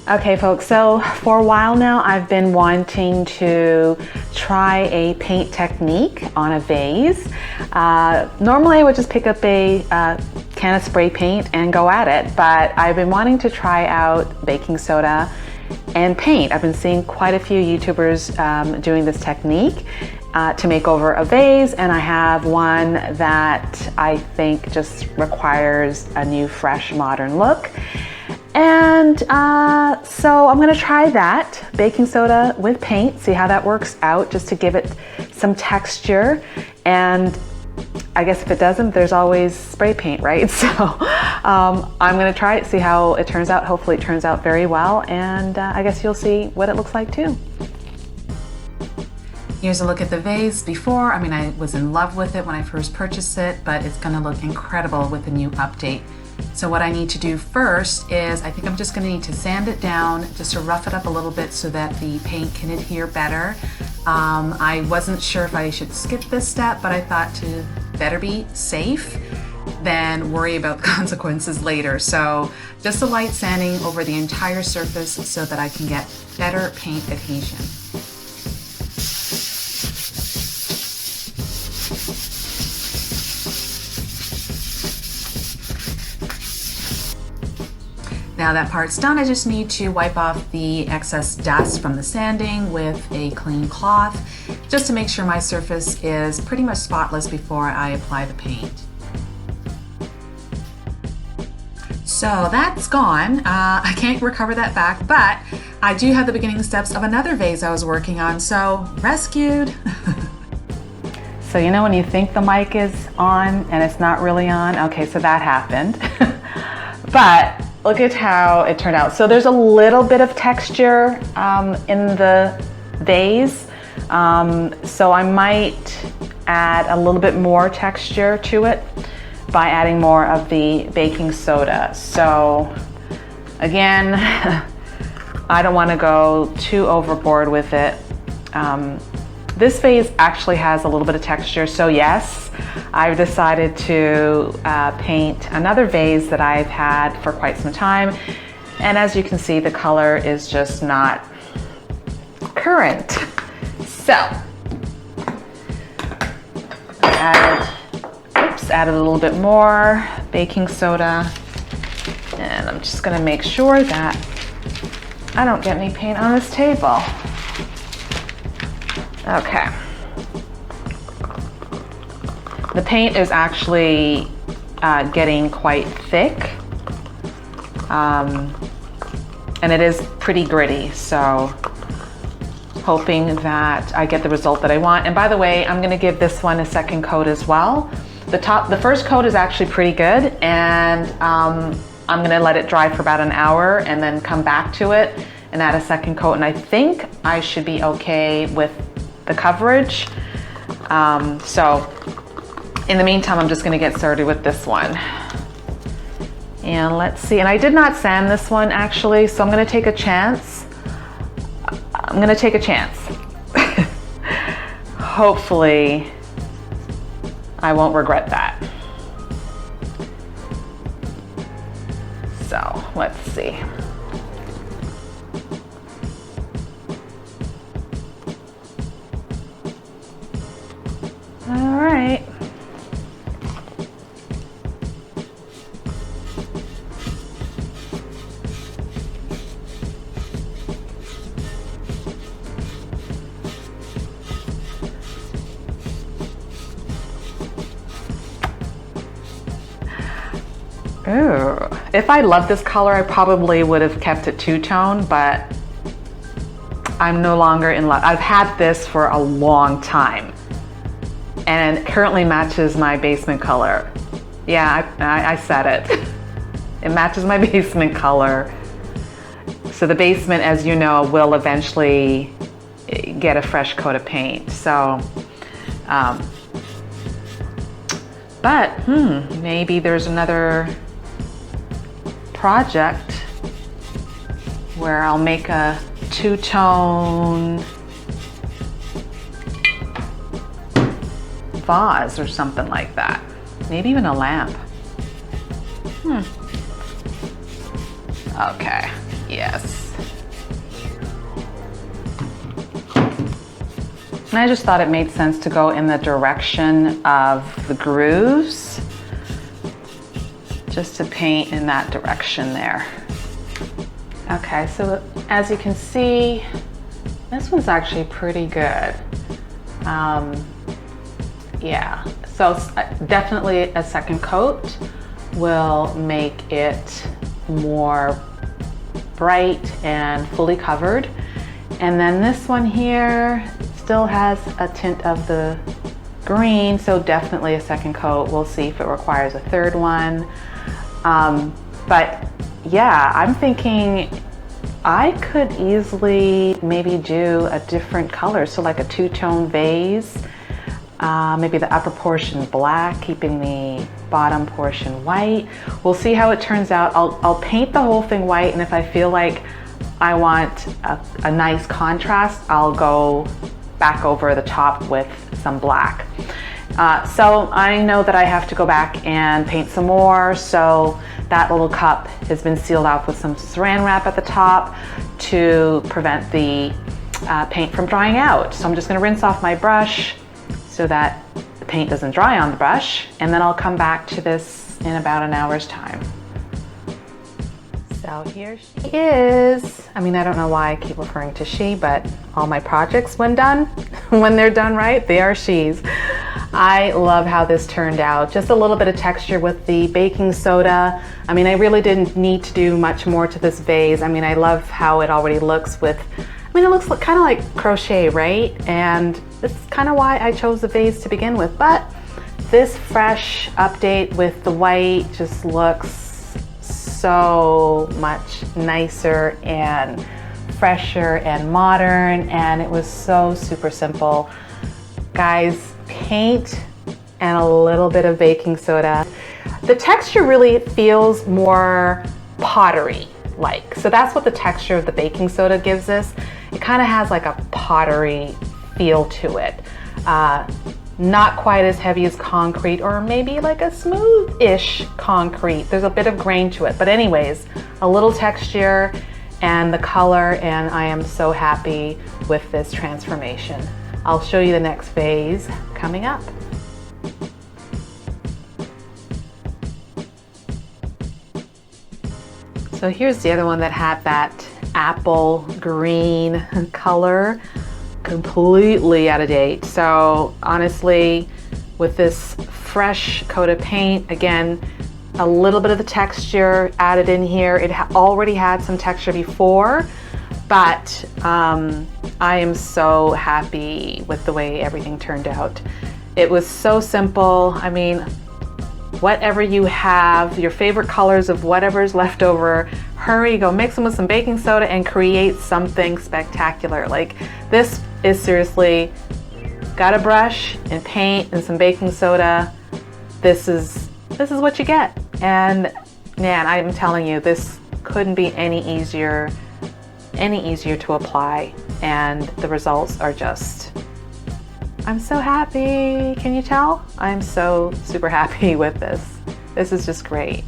Okay folks, so for a while now I've been wanting to try a paint technique on a vase. Normally I would just pick up a can of spray paint and go at it, but I've been wanting to try out baking soda and paint. I've been seeing quite a few YouTubers doing this technique to make over a vase, and I have one that I think just requires a new, fresh, modern look. And so I'm gonna try that, baking soda with paint, see how that works out, just to give it some texture. And I guess if it doesn't, there's always spray paint, right? So I'm gonna try it, see how it turns out. Hopefully it turns out very well, and I guess you'll see what it looks like too. Here's a look at the vase before. I mean, I was in love with it when I first purchased it, but it's gonna look incredible with the new update. So what I need to do first is, I think I'm just gonna need to sand it down just to rough it up a little bit so that the paint can adhere better. I wasn't sure if I should skip this step, but I thought to better be safe than worry about the consequences later. So just a light sanding over the entire surface so that I can get better paint adhesion. Now that part's done, I just need to wipe off the excess dust from the sanding with a clean cloth, just to make sure my surface is pretty much spotless before I apply the paint. So that's gone. I can't recover that back, but I do have the beginning steps of another vase I was working on, so rescued. So you know when you think the mic is on and it's not really on? Okay, so that happened. But look at how it turned out. So there's a little bit of texture in the vase. So I might add a little bit more texture to it by adding more of the baking soda. So again, I don't want to go too overboard with it. This vase actually has a little bit of texture, so yes, I've decided to paint another vase that I've had for quite some time. And as you can see, the color is just not current. So, added a little bit more baking soda. And I'm just gonna make sure that I don't get any paint on this table. Okay. The paint is actually getting quite thick, and it is pretty gritty, so hoping that I get the result that I want. And by the way, I'm gonna give this one a second coat as well. The first coat is actually pretty good, and I'm gonna let it dry for about an hour and then come back to it and add a second coat, and I think I should be okay with the coverage. So in the meantime, I'm just gonna get started with this one. And let's see, and I did not sand this one actually, so I'm gonna take a chance. Hopefully, I won't regret that. So let's see. All right. Ooh. If I loved this color, I probably would have kept it two-tone, but I'm no longer in love. I've had this for a long time, and it currently matches my basement color. Yeah, I said it. It matches my basement color. So the basement, as you know, will eventually get a fresh coat of paint. So, but maybe there's another project where I'll make a two-tone vase or something like that. Maybe even a lamp. Okay, yes. And I just thought it made sense to go in the direction of the grooves, just to paint in that direction there. Okay, so as you can see, this one's actually pretty good. Yeah, so definitely a second coat will make it more bright and fully covered. And then this one here still has a tint of the green, so definitely a second coat. We'll see if it requires a third one. But yeah, I'm thinking I could easily maybe do a different color, so like a two-tone vase, maybe the upper portion black, keeping the bottom portion white. We'll see how it turns out. I'll paint the whole thing white, and if I feel like I want a nice contrast, I'll go back over the top with some black. So I know that I have to go back and paint some more, so that little cup has been sealed off with some saran wrap at the top to prevent the paint from drying out. So I'm just gonna rinse off my brush so that the paint doesn't dry on the brush, and then I'll come back to this in about an hour's time. So here she is. I mean, I don't know why I keep referring to she, but all my projects when done, when they're done right, they are she's. I love how this turned out. Just a little bit of texture with the baking soda. I mean, I really didn't need to do much more to this vase. I mean, I love how it already looks with, I mean, it looks kind of like crochet, right? And this is kind of why I chose the vase to begin with. But this fresh update with the white just looks so much nicer and fresher and modern, and it was so super simple. Guys, paint and a little bit of baking soda. The texture really feels more pottery like. So that's what the texture of the baking soda gives us. It kind of has like a pottery feel to it. Not quite as heavy as concrete, or maybe like a smooth-ish concrete. There's a bit of grain to it. But anyways, a little texture and the color, and I am so happy with this transformation. I'll show you the next vase coming up. So here's the other one that had that apple green color, completely out of date. So honestly, with this fresh coat of paint, again, a little bit of the texture added in here. It already had some texture before, but I am so happy with the way everything turned out. It was so simple. I mean, whatever you have, your favorite colors of whatever's left over, hurry, go mix them with some baking soda and create something spectacular. Like, this is seriously, got a brush and paint and some baking soda. This is what you get. And man, I'm telling you, this couldn't be any easier to apply, and the results are just, I'm so happy. Can you tell? I'm so super happy with this. This is just great.